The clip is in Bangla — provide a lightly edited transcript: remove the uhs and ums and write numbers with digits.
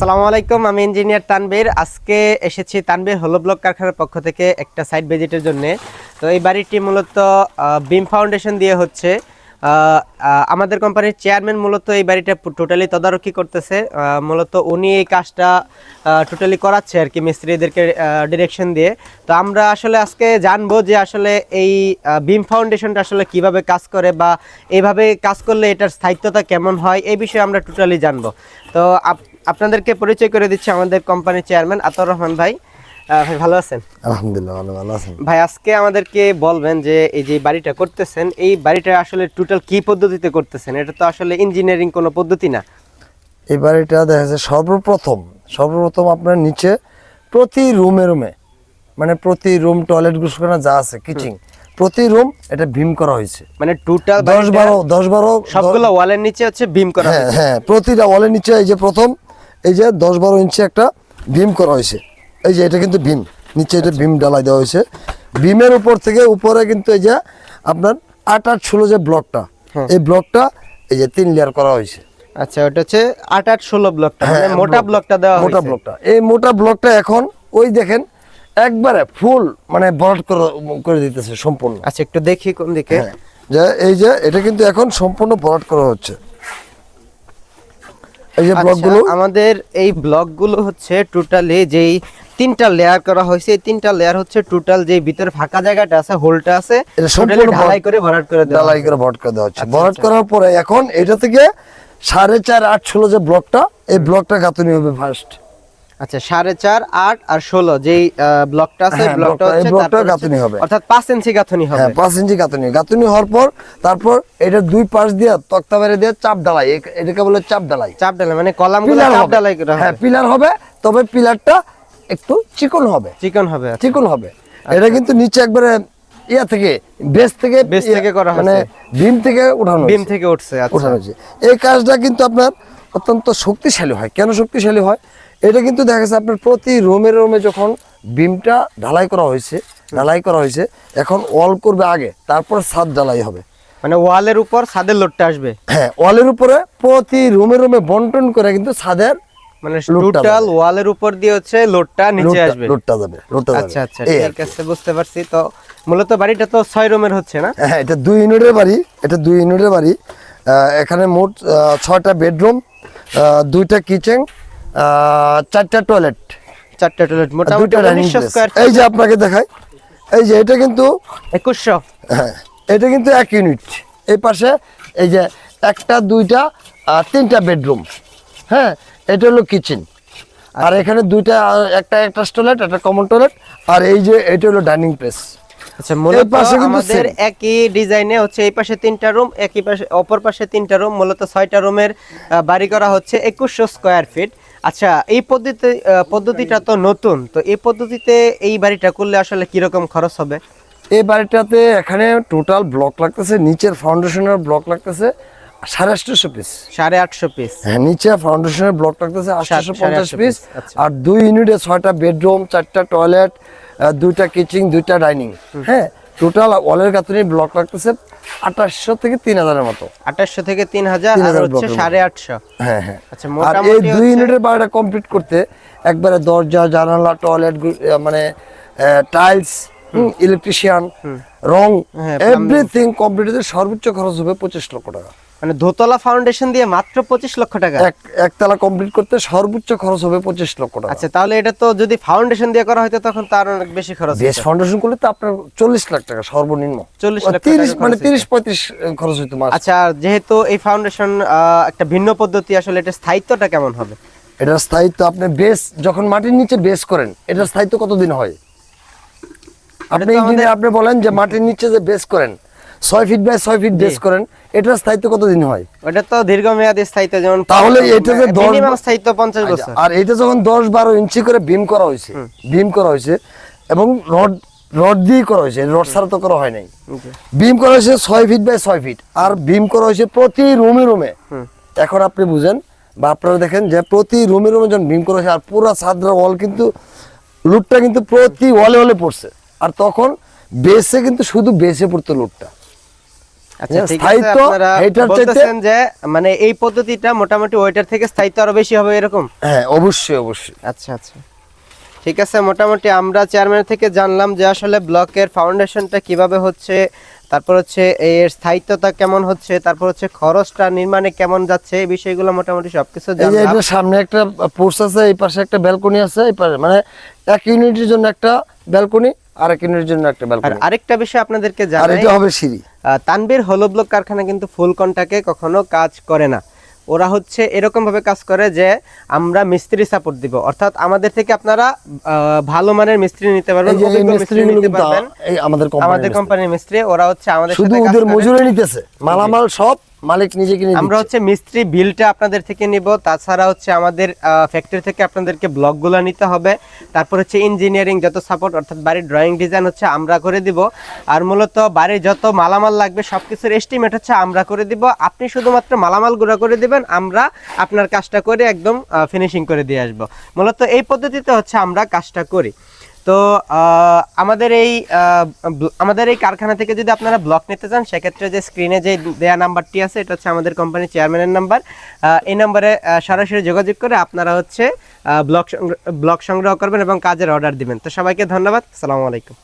আসসালামু আলাইকুম, আমি ইঞ্জিনিয়ার তানবীর। আজকে এসেছি তানবীর হলো ব্লক কারখানার পক্ষ থেকে একটা সাইট ভিজিটের জন্য। তো এই বাড়িটি মূলত বিম ফাউন্ডেশন দিয়ে হচ্ছে। আমাদের কোম্পানির চেয়ারম্যান মূলত এই বাড়িটা টোটালি তদারকি করতেছে। মূলত উনি এই কাজটা টোটালি করাচ্ছে আর কি, মিস্ত্রিদেরকে ডিরেকশন দিয়ে। তো আমরা আসলে আজকে জানবো যে আসলে এই বিম ফাউন্ডেশনটা আসলে কিভাবে কাজ করে বা এইভাবে কাজ করলে এটার স্থায়িত্বতা কেমন হয়, এই বিষয়ে আমরা টোটালি জানবো। তো আপনাদেরকে পরিচয় করে দিচ্ছি আমাদের কোম্পানির চেয়ারম্যান আতর রহমান ভাই। ভাই ভালো আছেন? আলহামদুলিল্লাহ ভালো আছেন ভাই, আজকে আমাদেরকে বলবেন যে এই যে বাড়িটা করতেছেন, এই বাড়িটা আসলে টোটাল কি পদ্ধতিতে করতেছেন? এটা তো আসলে ইঞ্জিনিয়ারিং কোনো পদ্ধতি না। এই বাড়িটা দেখা যাচ্ছে সর্বপ্রথম আপনার নিচে প্রতি রুমে মানে প্রতি রুম টয়লেট গুসখানা যা আছে কিচেন প্রতি রুম এটা ভীম করা হয়েছে। মানে টোটাল 10-12 সবগুলো ওয়ালের নিচে হচ্ছে ভীম করা হয়েছে। হ্যাঁ, প্রতিটা ওয়ালের নিচে এই যে প্রথম এই যে 10-12 ইঞ্চি একটা ভীম করা হয়েছে। এই যে এটা কিন্তু ভীম, নিচে এটা ভীম ডালাই দেওয়া হয়েছে। ভীমের উপর থেকে উপরে কিন্তু এই যে আপনার 8-8-16 যে ব্লকটা, এই ব্লকটা এই যে 3 লেয়ার করা হয়েছে। আচ্ছা, ওটা হচ্ছে 8-8-16 ব্লকটা, মানে মোটা ব্লকটা দেওয়া হয়েছে। মোটা ব্লকটা, এই মোটা ব্লকটা এখন ওই দেখেন একবারে ফুল মানে ভরাট করে দিতেছে সম্পূর্ণ। আচ্ছা, একটু দেখি কোন দিকে। যে এই যে এটা কিন্তু এখন সম্পূর্ণ ভরাট করা হচ্ছে। এই যে ব্লকগুলো, আমাদের এই ব্লকগুলো হচ্ছে টোটালি যেই 3টা লেয়ার করা হয়েছে, এই 3টা লেয়ার হচ্ছে টোটাল যে ভিতরে ফাঁকা জায়গাটা আছে, হোলটা আছে, এটা সম্পূর্ণ ঢালাই করে ভরাট করে দেওয়া ঢালাই করে ভরাট করে দেওয়া হচ্ছে। ভরাট করার পরে এখন এটা থেকে 4.5-8-16 যে ব্লকটা, এই ব্লকটা গাঁথনি হবে ফার্স্ট। আচ্ছা, 4.5, 8 আর 16 যেই ব্লকটা আছে, ব্লকটা হচ্ছে তারপর গাঁথনি হবে, অর্থাৎ 5 ইঞ্চি গাঁথনি হবে। হ্যাঁ 5 ইঞ্চি গাঁথনি হওয়ার পর তারপর এটা দুই পাশ দিয়ে তক্তা বেড়ে দিয়ে চাপ ঢালাই, এটাকে বলে চাপ ঢালাই। চাপ ঢালাই মানে কলামগুলো চাপ ঢালাই করা হবে। হ্যাঁ, পিলার হবে, তবে পিলারটা একটু চিকন হবে। চিকন হবে। এটা কিন্তু নিচে একবারে ইয়া থেকে বেস থেকে করা হয়েছে, মানে ভীম থেকে উঠানো, ভীম থেকে উঠছে। আচ্ছা, এই কাজটা কিন্তু আপনার অত্যন্ত শক্তিশালী হয়। কেন শক্তিশালী হয়? এটা কিন্তু দেখা যাচ্ছে আপনার প্রতি রুমে যখন ভীমটা ঢালাই করা হয়েছে এখন ওয়াল করবে আগে, তারপর ছাদ ঢালাই হবে। মানে ওয়ালের উপর ছাদের লোডটা আসবে। হ্যাঁ, ওয়ালের উপরে প্রতি রুমে বন্টন করে কিন্তু ছাদের মানে টোটাল ওয়ালের উপর দিয়ে হচ্ছে লোডটা নিচে আসবে, লোডটা যাবে। আচ্ছা, ঠিক আছে, বুঝতে পারছি। তো মূলত বাড়িটা তো 6 রুমের হচ্ছে না? হ্যাঁ, এটা 2 ইউনিটের বাড়ি। এখানে মোট 6টা বেডরুম, 2টা কিচেন, 4টা টয়লেট, মোটামুটি 1900 স্কয়ার ফিট। এই যে আপনাকে দেখাই, এই যে এটা কিন্তু 2100। হ্যাঁ, এটা কিন্তু 1 ইউনিট। এই পাশে এই যে 1টা 2টা 3টা বেডরুম। হ্যাঁ, এটা হলো কিচেন। আর এখানে 2টা, একটা টয়লেট, একটা কমন টয়লেট, আর এই যে এটা হলো ডাইনিং প্লেস। আচ্ছা, মূলত আমাদের একই ডিজাইনে হচ্ছে এই পাশে 3টা রুম, একই পাশে অপর পাশে 3টা রুম, মূলত 6টা রুমের বাড়ি করা হচ্ছে 2100 স্কয়ার ফিট। আচ্ছা, এই পদ্ধতিটা তো নতুন, তো এই পদ্ধতিতে এই বাড়িটা করলে আসলে কি রকম খরচ হবে? এই বাড়িটাতে এখানে টোটাল ব্লক লাগতেছে, নিচের ফাউন্ডেশনের ব্লক লাগতেছে 850 পিস। 850 পিস? হ্যাঁ, নিচে ফাউন্ডেশনের ব্লক লাগতেছে 850 পিস। আর 2 ইউনিটে 6টা বেডরুম, 4টা টয়লেট, 2টা কিচেন, 2টা ডাইনিং। হ্যাঁ, টোটাল ওয়ালের গাঁথনি ব্লক লাগতেছে 2800 থেকে 3000 এর মতো। 2800 থেকে 3000 আর হচ্ছে 850। হ্যাঁ। আচ্ছা, আর এই 2 ইউনিটের বাড়িটা কমপ্লিট করতে একবারে দরজা, জানালা, টয়লেট, মানে টাইলস, ইলেকট্রিশিয়ান, রং, এভরিথিং কমপ্লিট হতে সর্বোচ্চ খরচ হবে 25 লক্ষ টাকা। মানে দোতলা ফাউন্ডেশন দিয়ে মাত্র 25 লক্ষ টাকা? একতলা কমপ্লিট করতে সর্বোচ্চ খরচ হবে 25 লক্ষ টাকা। আচ্ছা, তাহলে এটা তো যদি ফাউন্ডেশন দিয়ে করা হয়তো তখন তার অনেক বেশি খরচ। বেস ফাউন্ডেশন করলে তো আপনার 40 লাখ টাকা সর্বনিম্ন, 40 লাখ, 30 মানে 30-35 খরচ হইতো মাস। আচ্ছা, যেহেতু এই ফাউন্ডেশন একটা ভিন্ন পদ্ধতি, আসলে এটা স্থায়িত্বটা কেমন হবে? এটার স্থায়িত্ব আপনি বেস যখন মাটির নিচে বেস করেন, এটার স্থায়িত্ব কতদিন হয়? আপনি বলেন যে মাটির নিচে যে বেস করেন 6 ফিট বাই 6 ফিট বেস করেন, এটার স্থায়িত্ব কতদিন হয়? ওটা তো দীর্ঘমেয়াদী স্থায়িত্ব, যেমন তাহলে এটা যে মিনিমাম স্থায়িত্ব 50 বছর। আর এটা যখন 10-12 ইঞ্চি করে বিম করা হয়েছে এবং রড দিয়ে করা হয়েছে, রড ছাড়া তো করা হয় নাই। বিম করা হয়েছে 6 ফিট বাই 6 ফিট, আর বিম করা হয়েছে প্রতি রুমে। এখন আপনি বুঝেন বা আপনারা দেখেন যে প্রতি রুমে যখন বিম করা হয়েছে, আর পুরো ছাদরা ওয়াল কিন্তু লুটটা কিন্তু প্রতি ওয়ালে পড়ছে। আর তখন বেসে কিন্তু শুধু বেসে পড়তো লুটটা। আচ্ছা ঠিক আছে, স্থায়িত্ব আপনারা এটার চাইতে বলতেছেন যে মানে এই পদ্ধতিটা মোটামুটি ওইটার থেকে স্থায়িত্ব আরো বেশি হবে এরকম। হ্যাঁ অবশ্যই অবশ্যই। আচ্ছা আচ্ছা ঠিক আছে, মোটামুটি আমরা চেয়ারম্যান থেকে জানলাম যে আসলে ব্লকের ফাউন্ডেশনটা কিভাবে হচ্ছে, তারপর হচ্ছে এর স্থায়িত্বতা কেমন হচ্ছে, তারপর হচ্ছে খরচটা নির্মাণে কেমন যাচ্ছে, এই বিষয়গুলো মোটামুটি সবকিছু এই যে জানলাম। এটার সামনে একটা পোর্চ আছে, এই পাশে একটা ব্যালকনি আছে, এই পাশে মানে এক ইউনিটের জন্য একটা ব্যালকনি, আর এক ইউনিটের জন্য একটা আর ব্যালকনি, আরেকটা বিষয় আপনাদেরকে আর জানাই, এটা হবে সিঁড়ি। তানভীর হলো ব্লক কারখানা কিন্তু ফুল কন্টাকে কখনো কাজ করে না। ওরা হচ্ছে এরকম ভাবে কাজ করে যে আমরা মিস্ত্রি সাপোর্ট দিব, অর্থাৎ আমাদের থেকে আপনারা ভালো মানের মিস্ত্রি নিতে পারবেন, এই যে এই অভিজ্ঞ মিস্ত্রি মিস্ত্রিগুলো নিতে কিন্তু পারবেন। এই আমাদের আমাদের কোম্পানির কোম্পানির মিস্ত্রি, ওরা হচ্ছে আমাদের শুধু সাথে কাজ ওদের করে। মজুরি নিতেছে, মালামাল সব মালিক নিজে কিনে আমরা দিচ্ছে। হচ্ছে মিস্ত্রি বিলটা আপনাদের থেকে নিব, তাছাড়া হচ্ছে আমাদের ফ্যাক্টরি থেকে আপনাদেরকে ব্লকগুলো নিতে হবে, তারপর হচ্ছে ইঞ্জিনিয়ারিং যত সাপোর্ট অর্থাৎ বাড়ির ড্রয়িং ডিজাইন হচ্ছে আমরা করে দিব, আর মূলত বাড়ির যত মালামাল লাগবে সবকিছুর এস্টিমেট হচ্ছে আমরা করে দিব। আপনি শুধুমাত্র মালামাল গুঁড়া করে দিবেন, আমরা আপনার কাজটা করে একদম ফিনিশিং করে দিয়ে আসবো। মূলত এই পদ্ধতিতে হচ্ছে আমরা কাজটা করি। তো আমাদের এই কারখানা থেকে যদি আপনারা ব্লক নিতে চান, সেক্ষেত্রে যে স্ক্রিনে যে দেয়া নাম্বারটি আছে এটা হচ্ছে আমাদের কোম্পানির চেয়ারম্যানের নাম্বার। এই নাম্বারে সরাসরি যোগাযোগ করে আপনারা হচ্ছে ব্লক সংগ্রহ করবেন এবং কাজের অর্ডার দিবেন। তো সবাইকে ধন্যবাদ, আসসালামু আলাইকুম।